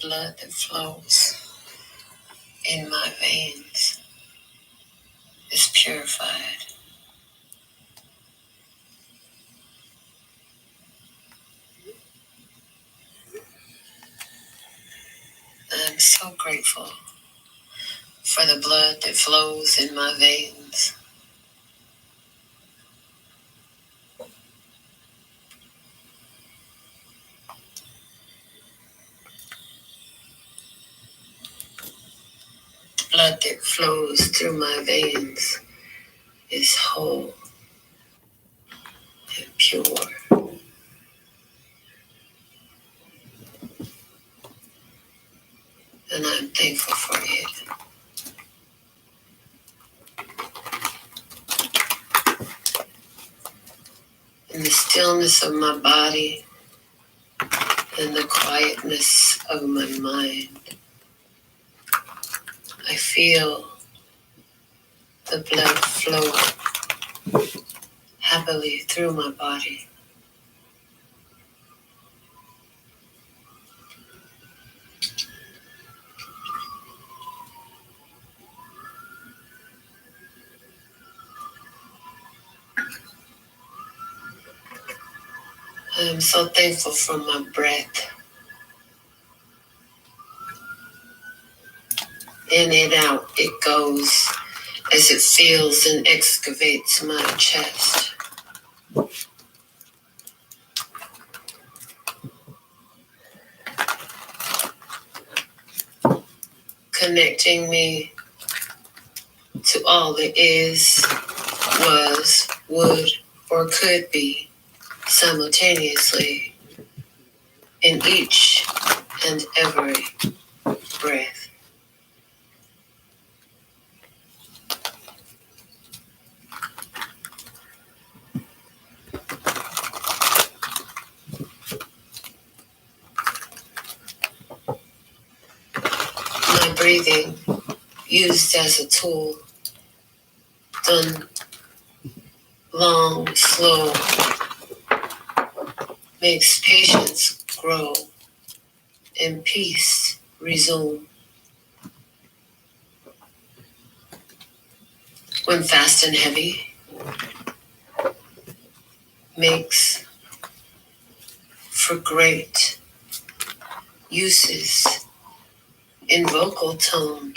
blood that flows in my veins is purified. I'm so grateful for the blood that flows in my veins. Blood that flows through my veins is whole and pure. And I'm thankful for it. In the stillness of my body and the quietness of my mind, I feel the blood flow happily through my body. I am so thankful for my breath. In and out it goes as it fills and excavates my chest. Connecting me to all that is, was, would, or could be simultaneously in each and every breath. My breathing used as a tool, done long, slow, makes patience grow and peace resume. When fast and heavy, makes for great uses in vocal tone.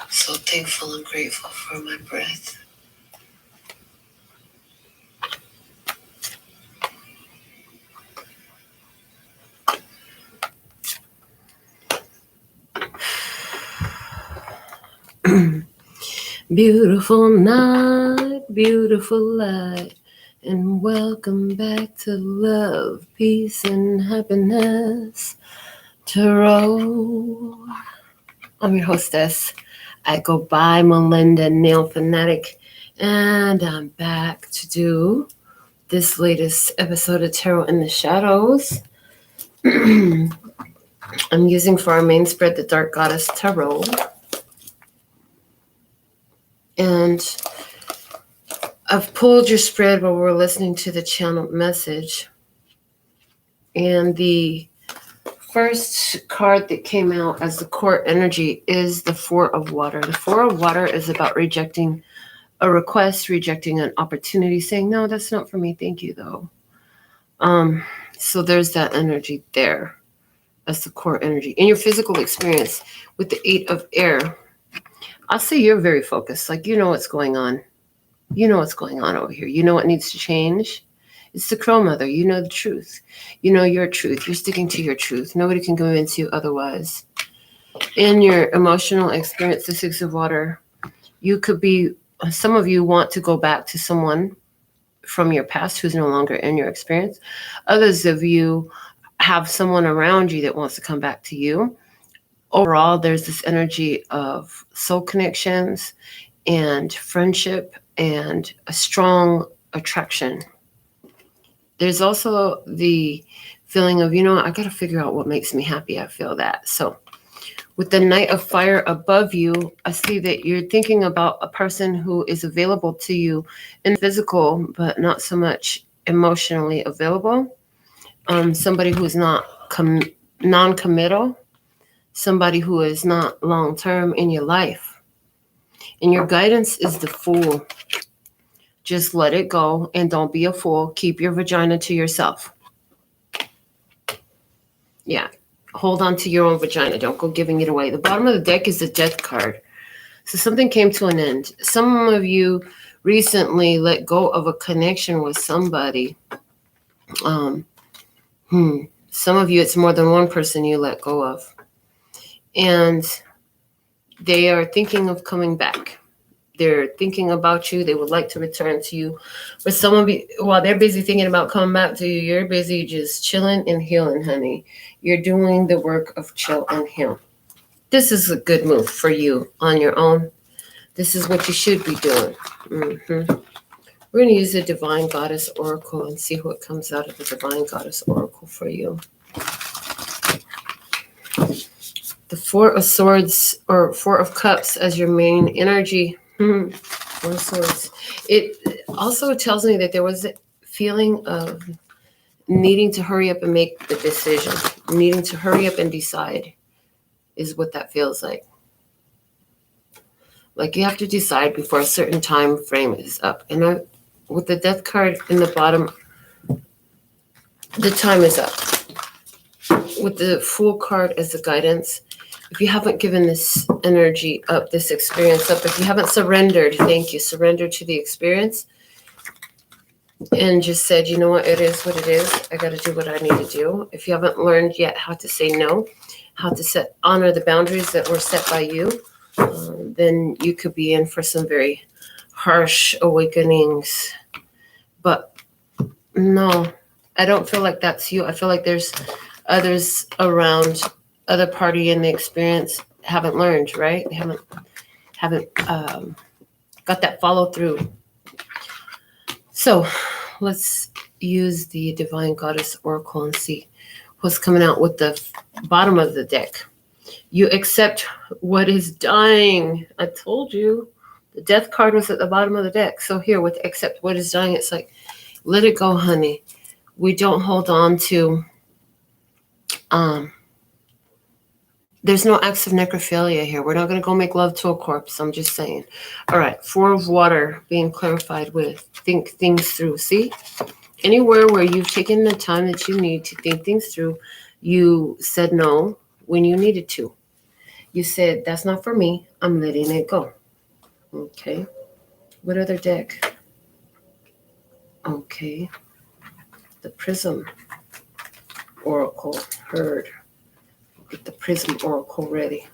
So thankful and grateful for my breath. Beautiful night, beautiful light, and welcome back to Love, Peace, and Happiness Tarot. I'm your hostess. I go by Melinda, NailFanatic, and I'm back to do this latest episode of Tarot in the Shadows. I'm using for our main spread the Dark Goddess Tarot. And I've pulled your spread while we're listening to the channeled message. And the first card that came out as the core energy is the Four of Water. The Four of Water is about rejecting a request, rejecting an opportunity, saying, no, that's not for me. Thank you, though. So there's that energy there as the core energy. In your physical experience with the Eight of Air, I'll say you're very focused. Like, you know what's going on. You know what's going on over here. You know what needs to change. It's the Crow Mother. You know the truth. You know your truth. You're sticking to your truth. Nobody can convince you otherwise. In your emotional experience, the Six of Water, you could be, some of you want to go back to someone from your past who's no longer in your experience. Others of you have someone around you that wants to come back to you. Overall, there's this energy of soul connections and friendship and a strong attraction. There's also the feeling of, I got to figure out what makes me happy. I feel that. So with the Knight of Fire above you, I see that you're thinking about a person who is available to you in physical, but not so much emotionally available, somebody who's not non-committal, somebody who is not long-term in your life. And your guidance is the Fool. Just let it go and don't be a fool. Keep your vagina to yourself. Yeah. Hold on to your own vagina. Don't go giving it away. The bottom of the deck is the Death card. So something came to an end. Some of you recently let go of a connection with somebody. Some of you, it's more than one person you let go of. And they are thinking of coming back. They're thinking about you. They would like to return to you. But some of you, while they're busy thinking about coming back to you, you're busy just chilling and healing, honey. You're doing the work of chill and heal. This is a good move for you on your own. This is what you should be doing. We're going to use the Divine Goddess Oracle and see what comes out of the Divine Goddess Oracle for you. The Four of Swords or Four of Cups as your main energy. Four of Swords. It also tells me that there was a feeling of needing to hurry up and make the decision. Needing to hurry up and decide is what that feels like. Like you have to decide before a certain time frame is up. And with the Death card in the bottom, the time is up. With the Fool card as the guidance, if you haven't given this energy up, this experience up, if you haven't surrendered, thank you, surrendered to the experience and just said, you know what, it is what it is. I got to do what I need to do. If you haven't learned yet how to say no, how to honor the boundaries that were set by you, then you could be in for some very harsh awakenings. But no, I don't feel like that's you. I feel like there's others around, other party in the experience haven't learned, right? They haven't got that follow through. So let's use the Divine Goddess Oracle and see what's coming out with the bottom of the deck. You accept what is dying. I told you. The Death card was at the bottom of the deck. So here with accept what is dying, it's like, let it go, honey. We don't hold on to, there's no acts of necrophilia here. We're not going to go make love to a corpse. I'm just saying. All right. Four of Water being clarified with think things through. See? Anywhere where you've taken the time that you need to think things through, you said no when you needed to. You said, that's not for me. I'm letting it go. Okay. What other deck? Okay. The Prism Oracle heard. Get the Prism Oracle ready.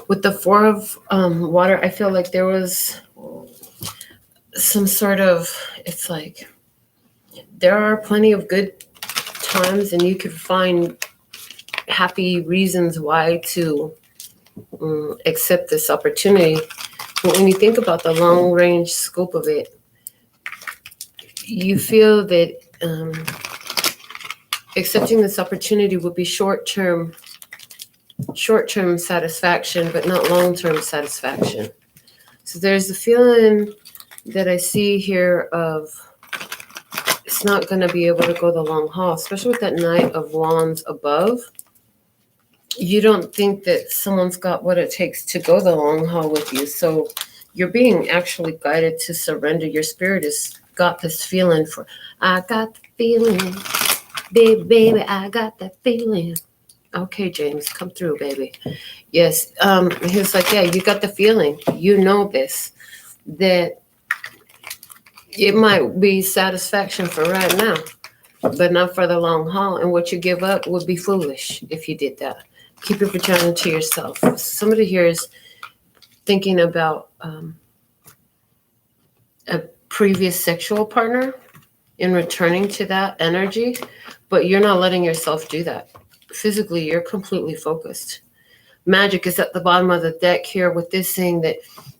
With the Four of Water, I feel like there was some sort of, it's like, there are plenty of good times and you could find happy reasons why to accept this opportunity. But when you think about the long range scope of it, you feel that accepting this opportunity would be short-term satisfaction, but not long-term satisfaction. So there's a feeling that I see here of it's not going to be able to go the long haul, especially with that Knight of Wands above. You don't think that someone's got what it takes to go the long haul with you. So you're being actually guided to surrender. Your spirit has got this feeling for, I got the feeling. Baby, I got that feeling. Okay, James, come through, baby. Yes, he was like, yeah, you got the feeling. You know this, that it might be satisfaction for right now, but not for the long haul. And what you give up would be foolish if you did that. Keep your vagina to yourself. Somebody here is thinking about a previous sexual partner and returning to that energy, but you're not letting yourself do that. Physically, you're completely focused. Magic is at the bottom of the deck here with this saying that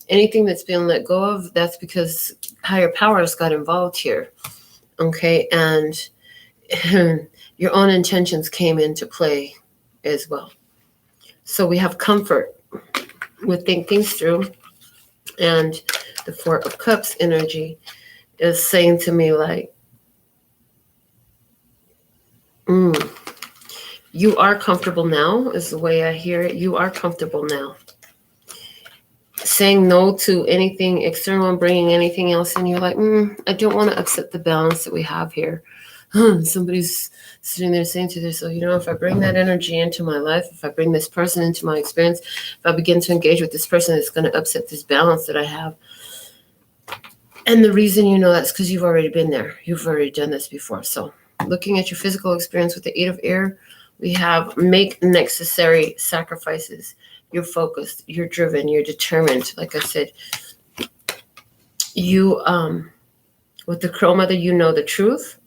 anything that's been let go of, that's because higher powers got involved here. Okay, and your own intentions came into play as well. So we have comfort with think things through, and the Four of Cups energy is saying to me like, you are comfortable now, is the way I hear it. You are comfortable now. Saying no to anything external and bringing anything else in. You're like, I don't want to upset the balance that we have here. Somebody's sitting there saying to themselves, if I bring that energy into my life, if I bring this person into my experience, if I begin to engage with this person, it's going to upset this balance that I have. And the reason that's because you've already been there. You've already done this before. So looking at your physical experience with the 8 of Air, we have make necessary sacrifices. You're focused, you're driven, you're determined. Like I said, you, with the Crow Mother, you know the truth.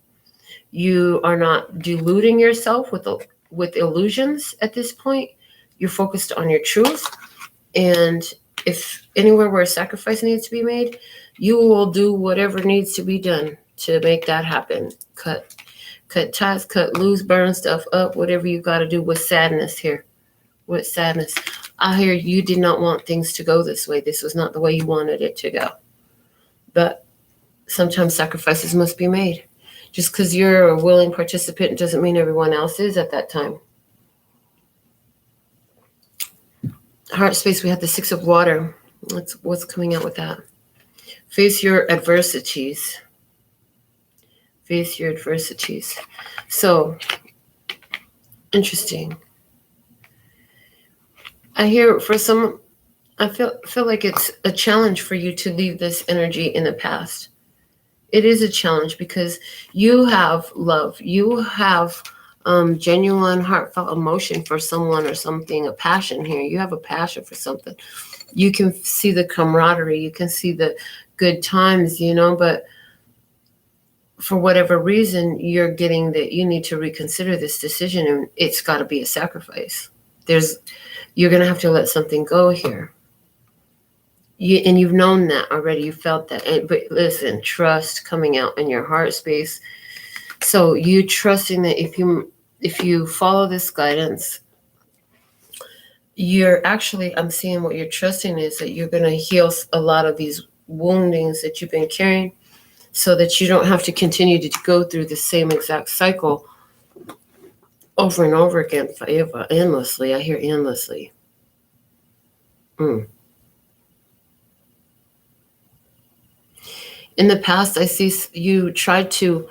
You are not deluding yourself with illusions at this point. You're focused on your truth. And if anywhere where a sacrifice needs to be made, you will do whatever needs to be done to make that happen. Cut ties, cut loose, burn stuff up, whatever you got to do with sadness here. With sadness. I hear you did not want things to go this way. This was not the way you wanted it to go. But sometimes sacrifices must be made. Just because you're a willing participant doesn't mean everyone else is at that time. Heart space, we have the 6 of Water. What's coming out with that? Face your adversities. Face your adversities. So, interesting. I hear for some, I feel like it's a challenge for you to leave this energy in the past. It is a challenge because you have love. You have genuine, heartfelt emotion for someone or something, a passion here. You have a passion for something. You can see the camaraderie. You can see the good times, but for whatever reason, you're getting that you need to reconsider this decision, and it's got to be a sacrifice. You're going to have to let something go here. And you've known that already. You felt that. But listen, trust coming out in your heart space. So you trusting that if you follow this guidance, I'm seeing what you're trusting is that you're going to heal a lot of these woundings that you've been carrying so that you don't have to continue to go through the same exact cycle over and over again forever, endlessly. I hear endlessly. In the past, I see you tried to,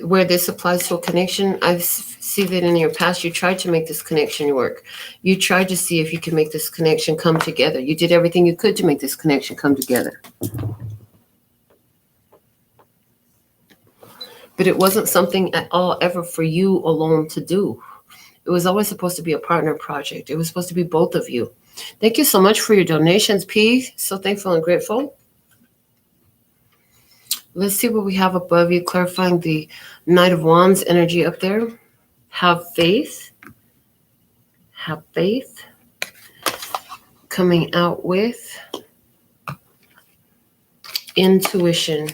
where this applies to a connection, I see that in your past, you tried to make this connection work. You tried to see if you could make this connection come together. You did everything you could to make this connection come together. But it wasn't something at all ever for you alone to do. It was always supposed to be a partner project. It was supposed to be both of you. Thank you so much for your donations, P. So thankful and grateful. Let's see what we have above you, clarifying the Knight of Wands energy up there. Have faith. Have faith. Coming out with intuition.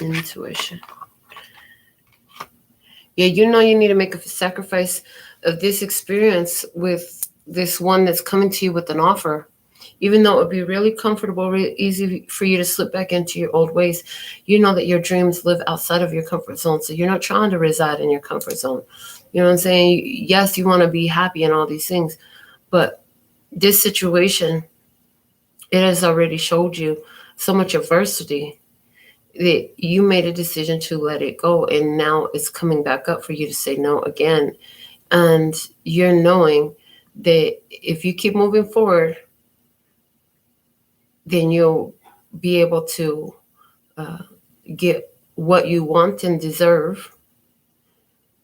Intuition. Yeah, you need to make a sacrifice of this experience with this one that's coming to you with an offer. Even though it would be really comfortable, really easy for you to slip back into your old ways, you know that your dreams live outside of your comfort zone. So you're not trying to reside in your comfort zone. You know what I'm saying? Yes, you want to be happy and all these things, but this situation, it has already showed you so much adversity that you made a decision to let it go. And now it's coming back up for you to say no again. And you're knowing that if you keep moving forward, then you'll be able to get what you want and deserve.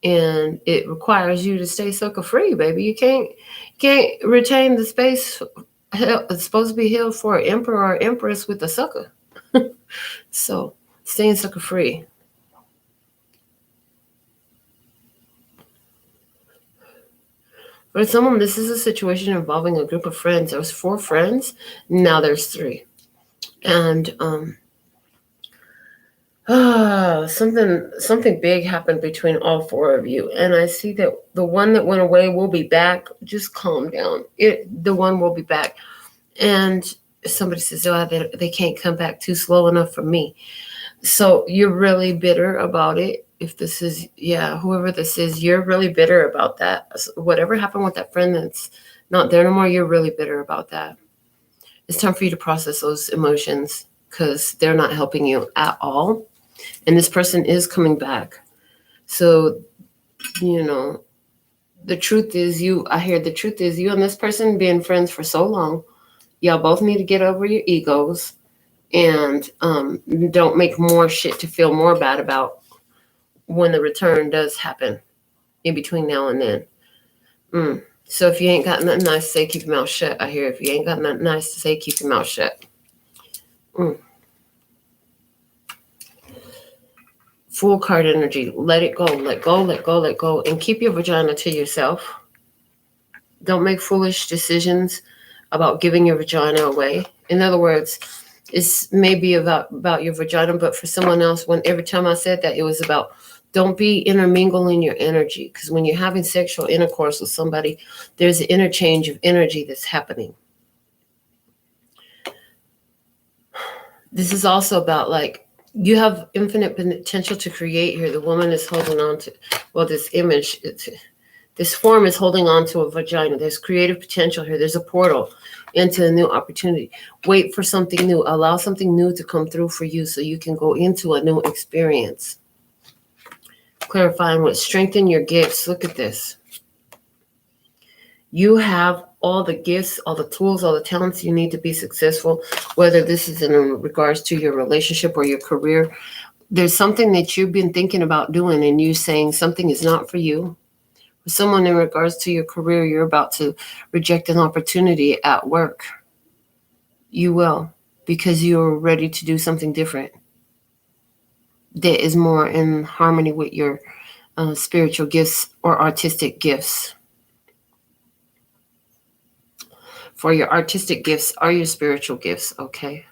And it requires you to stay sucker free, baby. You can't retain the space. It's supposed to be held for an emperor or empress with a sucker. So staying sucker free. For someone, this is a situation involving a group of friends. There was 4 friends. Now there's 3. And something big happened between all 4 of you. And I see that the one that went away will be back. Just calm down. The one will be back. And somebody says, oh, they can't come back too slow enough for me. So you're really bitter about it. If this is, whoever this is, you're really bitter about that. Whatever happened with that friend that's not there no more, you're really bitter about that. It's time for you to process those emotions because they're not helping you at all. And this person is coming back. So, the truth is you and this person being friends for so long, y'all both need to get over your egos and don't make more shit to feel more bad about when the return does happen in between now and then. So if you ain't got nothing nice to say, keep your mouth shut. I hear if you ain't got nothing nice to say, keep your mouth shut. Fool card energy. Let it go. Let go, let go, let go. And keep your vagina to yourself. Don't make foolish decisions about giving your vagina away. In other words, it's maybe about your vagina, but for someone else, every time I said that, it was about don't be intermingling your energy. Because when you're having sexual intercourse with somebody, there's an interchange of energy that's happening. This is also about you have infinite potential to create here. The woman is holding on to, this image, this form is holding on to a vagina. There's creative potential here. There's a portal into a new opportunity. Wait for something new. Allow something new to come through for you so you can go into a new experience. Clarifying what strengthen your gifts. Look at this. You have all the gifts, all the tools, all the talents you need to be successful, whether this is in regards to your relationship or your career. There's something that you've been thinking about doing and you saying something is not for you. For someone in regards to your career, you're about to reject an opportunity at work. You will, because you're ready to do something different that is more in harmony with your spiritual gifts or artistic gifts. For your artistic gifts are your spiritual gifts, okay?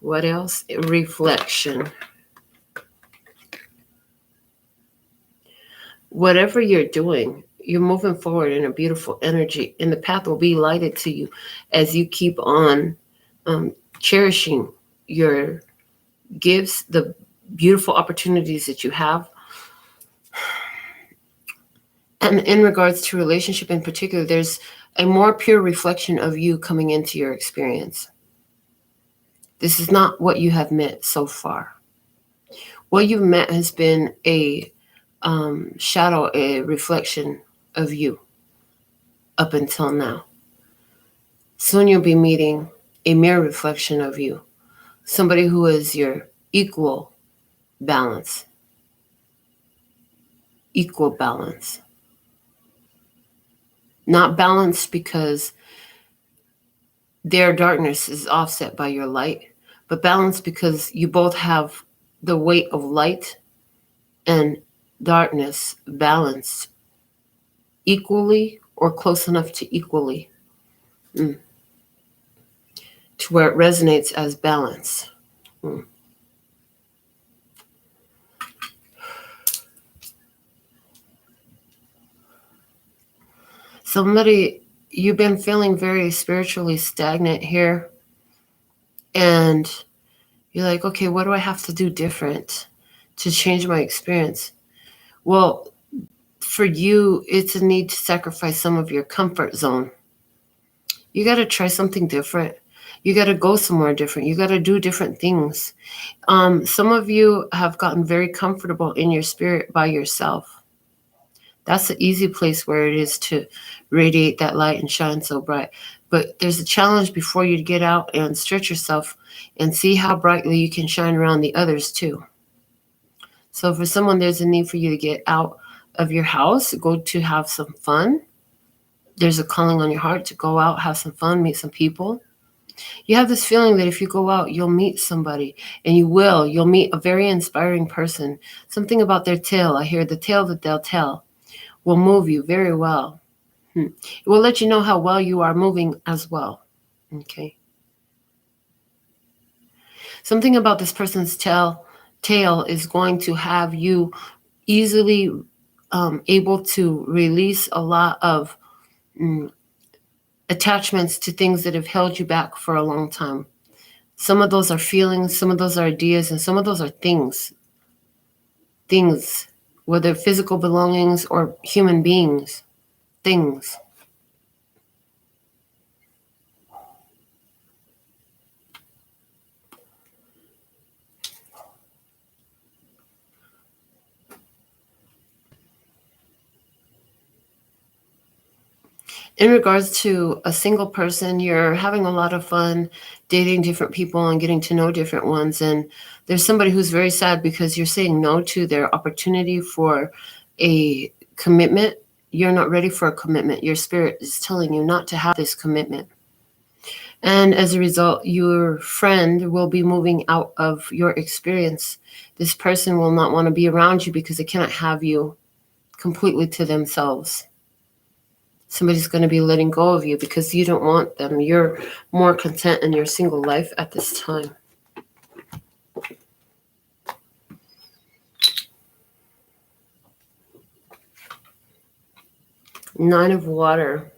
What else? Reflection. Whatever you're doing, you're moving forward in a beautiful energy, and the path will be lighted to you as you keep on cherishing your gifts, the beautiful opportunities that you have. And in regards to relationship in particular, there's a more pure reflection of you coming into your experience. This is not what you have met so far. What you've met has been a shadow, a reflection of you up until now. Soon you'll be meeting a mirror reflection of you, somebody who is your equal balance. Equal balance. Not balanced because their darkness is offset by your light, but balanced because you both have the weight of light and darkness balanced equally or close enough to equally to where it resonates as balance. Somebody, you've been feeling very spiritually stagnant here, and you're like, okay, what do I have to do different to change my experience? Well, for you, it's a need to sacrifice some of your comfort zone. You got to try something different. You got to go somewhere different. You got to do different things. Some of you have gotten very comfortable in your spirit by yourself. That's the easy place where it is to radiate that light and shine so bright. But there's a challenge before you to get out and stretch yourself and see how brightly you can shine around the others too. So for someone, there's a need for you to get out of your house, go to have some fun. There's a calling on your heart to go out, have some fun, meet some people. You have this feeling that if you go out, you'll meet somebody, and you'll meet a very inspiring person. Something about their tale. I hear the tale that they'll tell will move you very well. It will let you know how well you are moving as well. Okay. Something about this person's tale is going to have you easily able to release a lot of attachments to things that have held you back for a long time. Some of those are feelings, some of those are ideas, and some of those are things. Things, whether physical belongings or human beings, things. In regards to a single person, you're having a lot of fun dating different people and getting to know different ones. And there's somebody who's very sad because you're saying no to their opportunity for a commitment. You're not ready for a commitment. Your spirit is telling you not to have this commitment. And as a result, your friend will be moving out of your experience. This person will not want to be around you because they cannot have you completely to themselves. Somebody's going to be letting go of you because you don't want them. You're more content in your single life at this time. Nine of Water.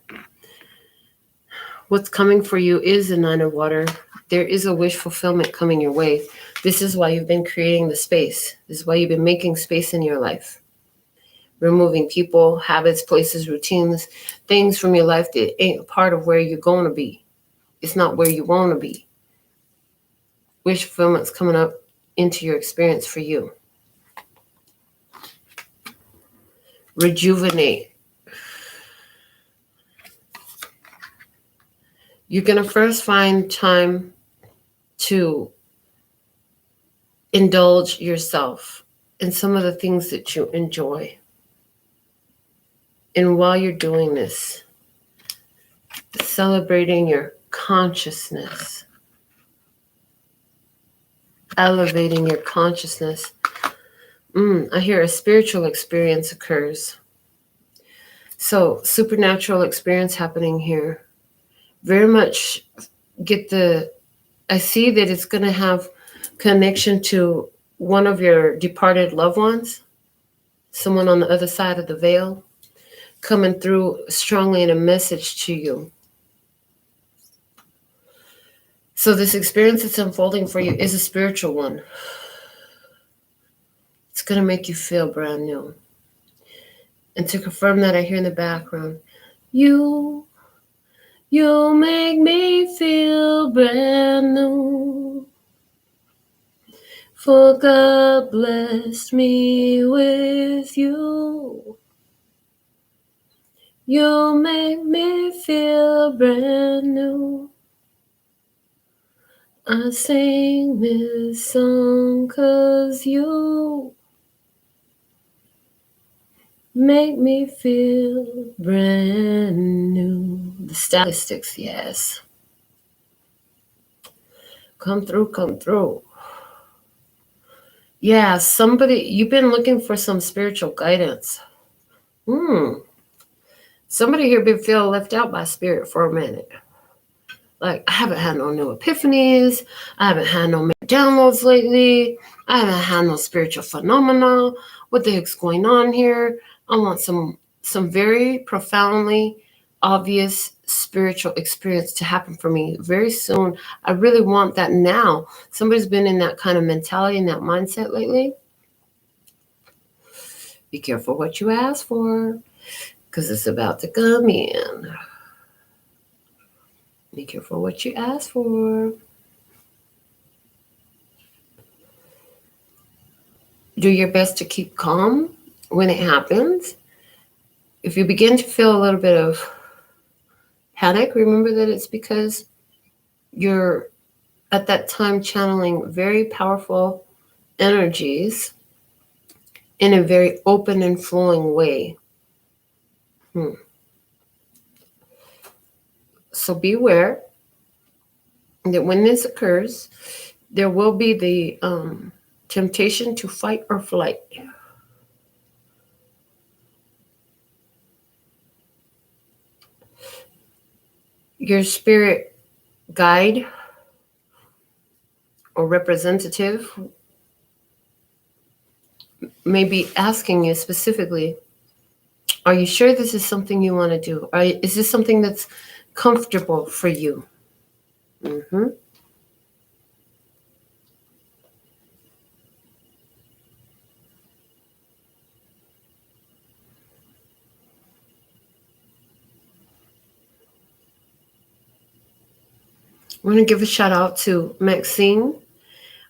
What's coming for you is a Nine of Water. There is a wish fulfillment coming your way. This is why you've been creating the space. This is why you've been making space in your life. Removing people, habits, places, routines, things from your life that ain't a part of where you're going to be. It's not where you want to be. Wish fulfillment's coming up into your experience for you. Rejuvenate. You're going to first find time to indulge yourself in some of the things that you enjoy. And while you're doing this, celebrating your consciousness, elevating your consciousness. I hear a spiritual experience occurs. So supernatural experience happening here. Very much I see that it's going to have connection to one of your departed loved ones, someone on the other side of the veil, coming through strongly in a message to you. So this experience that's unfolding for you is a spiritual one. It's going to make you feel brand new. And to confirm that, I hear in the background, you make me feel brand new. For God blessed me with you. You make me feel brand new. I sing this song 'cause you make me feel brand new. The statistics, yes. Come through, come through. Yeah, you've been looking for some spiritual guidance. Somebody here been feeling left out by spirit for a minute. Like, I haven't had no new epiphanies. I haven't had no downloads lately. I haven't had no spiritual phenomena. What the heck's going on here? I want some very profoundly obvious spiritual experience to happen for me very soon. I really want that now. Somebody's been in that kind of mentality and that mindset lately. Be careful what you ask for, because it's about to come in. Be careful what you ask for. Do your best to keep calm when it happens. If you begin to feel a little bit of panic, remember that it's because you're at that time channeling very powerful energies in a very open and flowing way. So be aware that when this occurs, there will be the temptation to fight or flight. Your spirit guide or representative may be asking you specifically, are you sure this is something you want to do? Is this something that's comfortable for you. I want to give a shout out to Maxine.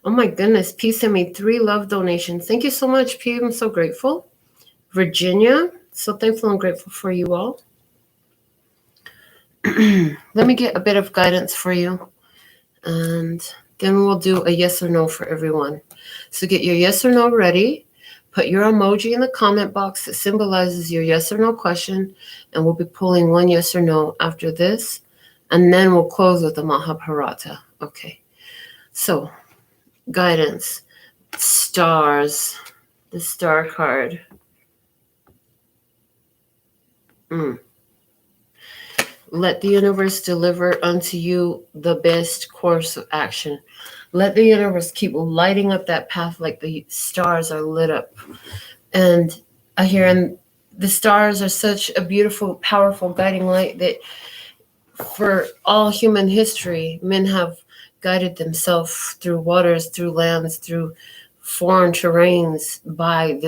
Oh my goodness, P sent me 3 love donations. Thank you so much, P. I'm so grateful. Virginia, so thankful and grateful for you all. Let me get a bit of guidance for you, and then we'll do a yes or no for everyone. So get your yes or no ready. Put your emoji in the comment box that symbolizes your yes or no question, and we'll be pulling 1 yes or no after this, and then we'll close with the Mahabharata. Okay, so guidance, stars, the star card. Let the universe deliver unto you the best course of action. Let the universe keep lighting up that path like the stars are lit up. And I hear, and the stars are such a beautiful, powerful guiding light that for all human history, men have guided themselves through waters, through lands, through foreign terrains by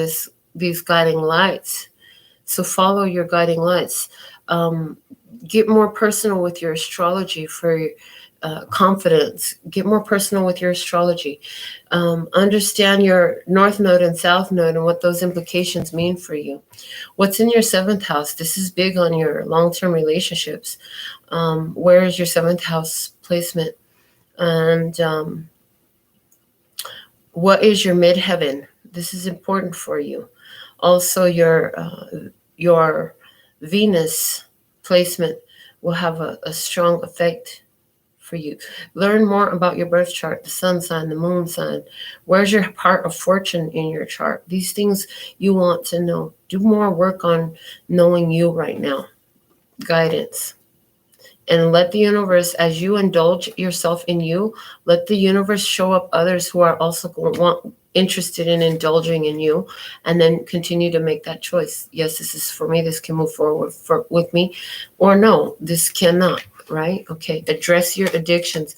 these guiding lights. So follow your guiding lights. Get more personal with your astrology for confidence. Get more personal with your astrology. Understand your North Node and South Node and what those implications mean for you. What's in your 7th house? This is big on your long-term relationships. Where is your 7th house placement? And what is your midheaven? This is important for you. Also, your Venus placement will have a strong effect for you. Learn more about your birth chart, the sun sign, the moon sign. Where's your part of fortune in your chart? These things you want to know. Do more work on knowing you right now. Guidance. And let the universe, as you indulge yourself in you, let the universe show up others who are also interested in indulging in you, and then continue to make that choice. Yes, this is for me. This can move forward with me, or no, this cannot, right? Okay, address your addictions.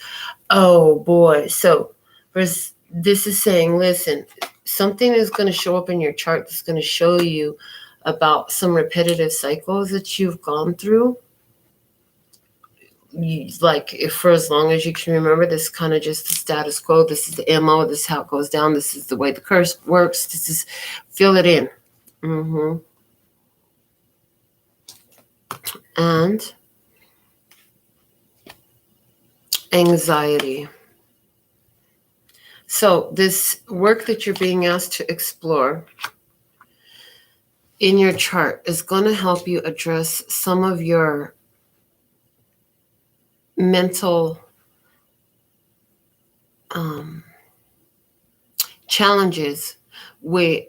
Oh boy. So this is saying, listen, something is going to show up in your chart that's going to show you about some repetitive cycles that you've gone through. If for as long as you can remember, this is kind of just the status quo. This is the MO. This is how it goes down. This is the way the curse works. This is, feel it in. And anxiety. So this work that you're being asked to explore in your chart is going to help you address some of your mental challenges with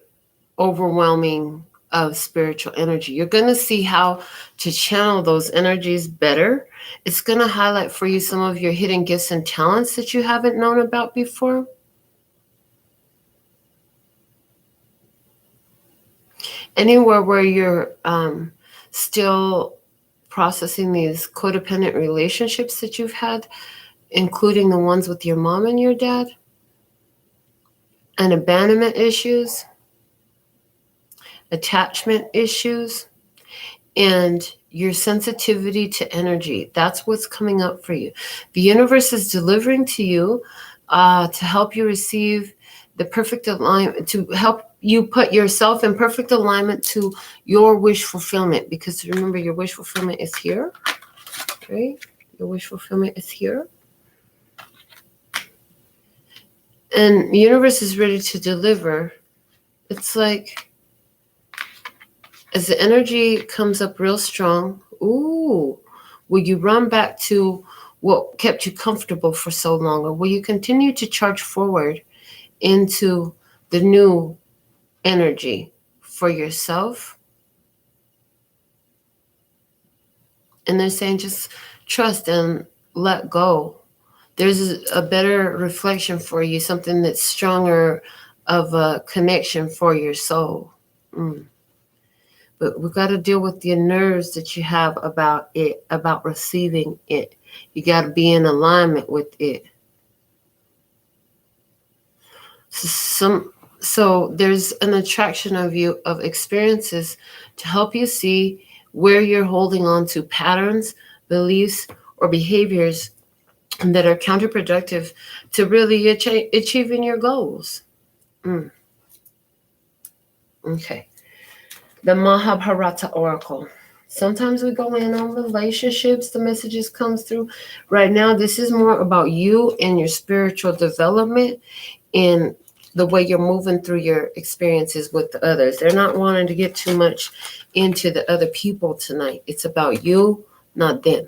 overwhelming of spiritual energy. You're going to see how to channel those energies better. It's going to highlight for you some of your hidden gifts and talents that you haven't known about before. Anywhere where you're still processing these codependent relationships that you've had, including the ones with your mom and your dad, and abandonment issues, attachment issues, and your sensitivity to energy. That's what's coming up for you. The universe is delivering to you to help you receive the perfect alignment, to help you put yourself in perfect alignment to your wish fulfillment. Because remember, your wish fulfillment is here, right? Your wish fulfillment is here. And the universe is ready to deliver. It's like, as the energy comes up real strong, will you run back to what kept you comfortable for so long? Or will you continue to charge forward into the new energy for yourself? And they're saying just trust and let go. There's a better reflection for you, something that's stronger of a connection for your soul. But we've got to deal with the nerves that you have about it, about receiving it. You got to be in alignment with it. So there's an attraction of you, of experiences to help you see where you're holding on to patterns, beliefs, or behaviors that are counterproductive to really achieving your goals. Okay. The Mahabharata Oracle. Sometimes we go in on relationships, the messages comes through. Right now, this is more about you and your spiritual development and the way you're moving through your experiences with the others. They're not wanting to get too much into the other people tonight. It's about you, not them.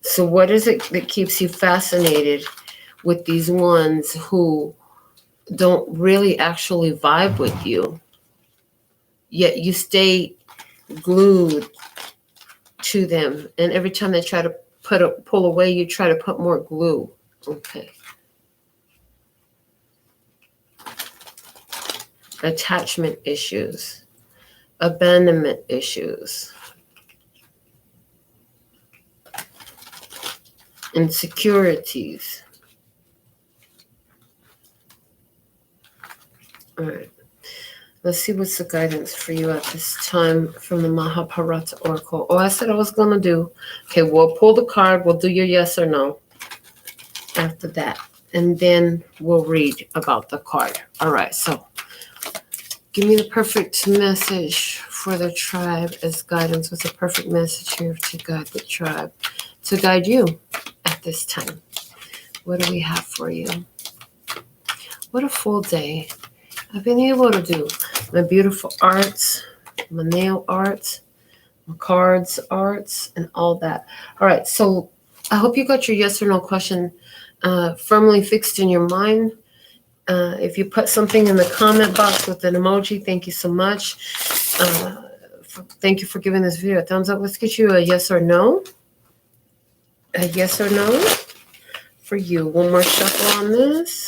So what is it that keeps you fascinated with these ones who don't really actually vibe with you, yet you stay glued to them, and every time they try to pull away, you try to put more glue? Okay. Attachment issues, abandonment issues, insecurities. All right. Let's see what's the guidance for you at this time from the Mahabharata Oracle. Oh, I said I was going to do. Okay, we'll pull the card. We'll do your yes or no after that. And then we'll read about the card. All right, so give me the perfect message for the tribe as guidance. What's a perfect message here to guide the tribe, to guide you at this time? What do we have for you? What a full day I've been able to do. My beautiful arts, my nail arts, my cards arts, and all that. All right, so I hope you got your yes or no question firmly fixed in your mind. If you put something in the comment box with an emoji, thank you so much. Thank you for giving this video a thumbs up. Let's get you a yes or no. A yes or no for you. One more shuffle on this,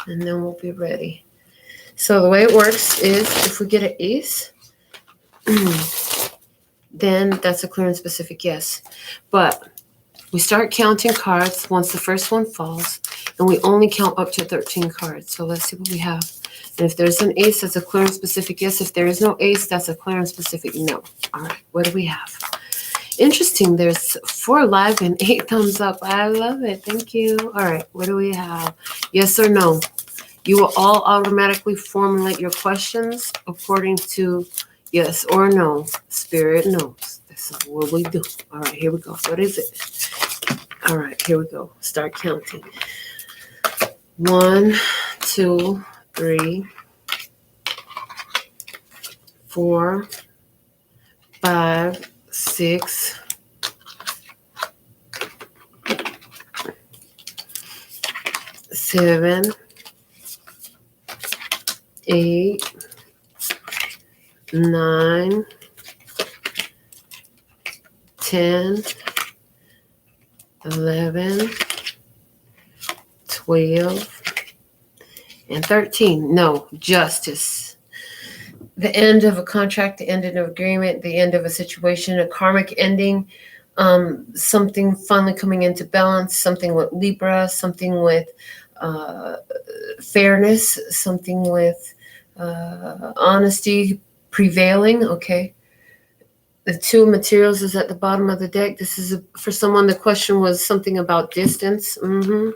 and then we'll be ready. So the way it works is if we get an ace, then that's a clear and specific yes. But we start counting cards once the first one falls, and we only count up to 13 cards. So let's see what we have. And if there's an ace, that's a clear and specific yes. If there is no ace, that's a clear and specific no. All right, what do we have? Interesting, there's 4 live and 8 thumbs up. I love it. Thank you. All right, what do we have? Yes or no? You will all automatically formulate your questions according to yes or no. Spirit knows. This is what we do. All right, here we go. What is it? All right, here we go. Start counting. 1, 2, 3, 4, 5, 6, 7, 8, 9, 10, 11, 12, and 13. No, justice. The end of a contract, the end of an agreement, the end of a situation, a karmic ending, something finally coming into balance, something with Libra, something with fairness, something with honesty prevailing. Okay. The 2 materials is at the bottom of the deck. This is for someone. The question was something about distance. A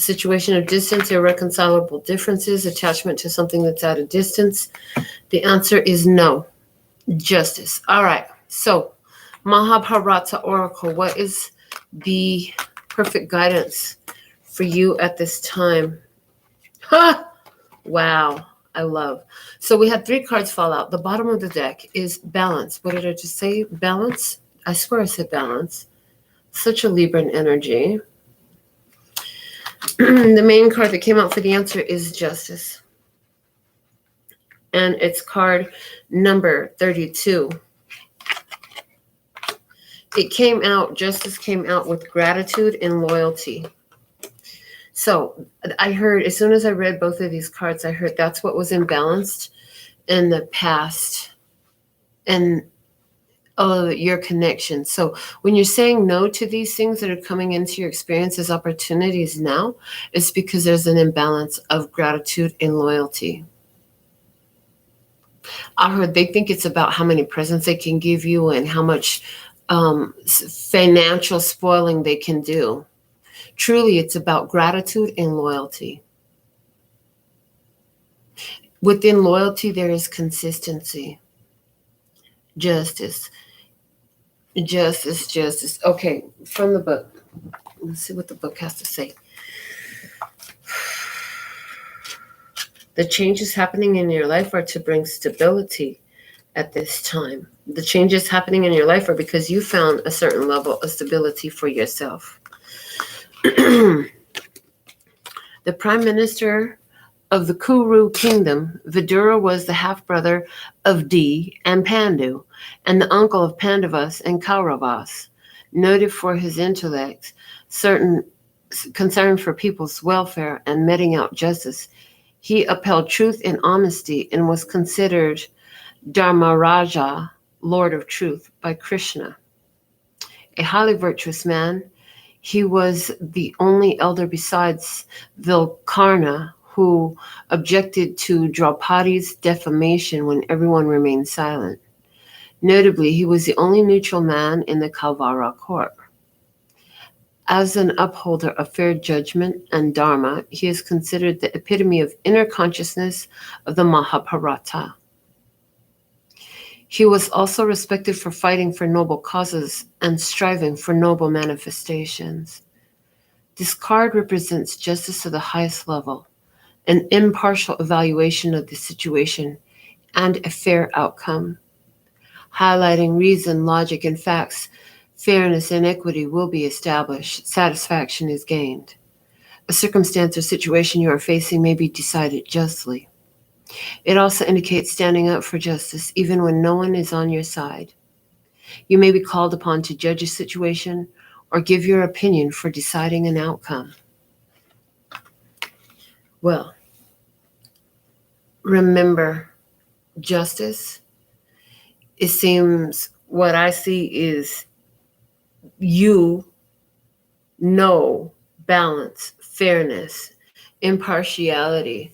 situation of distance, irreconcilable differences, attachment to something that's at a distance. The answer is no. Justice. All right. So Mahabharata Oracle, what is the perfect guidance for you at this time? Ha! Wow. I love. So we had 3 cards fall out. The bottom of the deck is balance. What did I just say? Balance? I swear I said balance. Such a Libran energy. The main card that came out for the answer is justice. And it's card number 32. It came out, justice came out with gratitude and loyalty. So I heard, as soon as I read both of these cards, I heard that's what was imbalanced in the past and your connection. So when you're saying no to these things that are coming into your experience as opportunities now, it's because there's an imbalance of gratitude and loyalty. I heard they think it's about how many presents they can give you and how much financial spoiling they can do. Truly, it's about gratitude and loyalty. Within loyalty, there is consistency. Justice. Okay, from the book. Let's see what the book has to say. The changes happening in your life are to bring stability at this time. The changes happening in your life are because you found a certain level of stability for yourself. The Prime Minister of the Kuru Kingdom, Vidura, was the half-brother of Di and Pandu, and the uncle of Pandavas and Kauravas. Noted for his intellect, certain concern for people's welfare, and meting out justice, he upheld truth and honesty and was considered Dharmaraja, Lord of Truth, by Krishna. A highly virtuous man, he was the only elder besides Vilkarna who objected to Draupadi's defamation when everyone remained silent. Notably, he was the only neutral man in the Kauvara court. As an upholder of fair judgment and dharma, he is considered the epitome of inner consciousness of the Mahabharata. He was also respected for fighting for noble causes and striving for noble manifestations. This card represents justice to the highest level, an impartial evaluation of the situation, and a fair outcome. Highlighting reason, logic, and facts, fairness and equity will be established. Satisfaction is gained. A circumstance or situation you are facing may be decided justly. It also indicates standing up for justice even when no one is on your side. You may be called upon to judge a situation or give your opinion for deciding an outcome. Well, remember, justice, it seems what I see is balance, fairness, impartiality.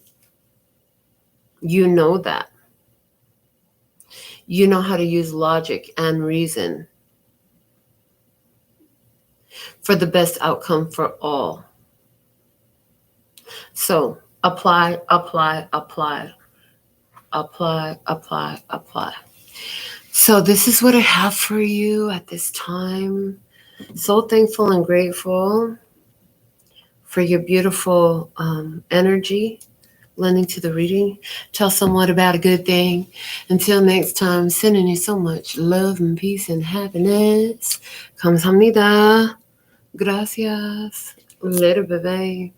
You know that. You know how to use logic and reason for the best outcome for all. So apply. So this is what I have for you at this time. So thankful and grateful for your beautiful energy lending to the reading. Tell someone about a good thing. Until next time, sending you so much love and peace and happiness. Kamsahamnida. Gracias. Later, bye-bye.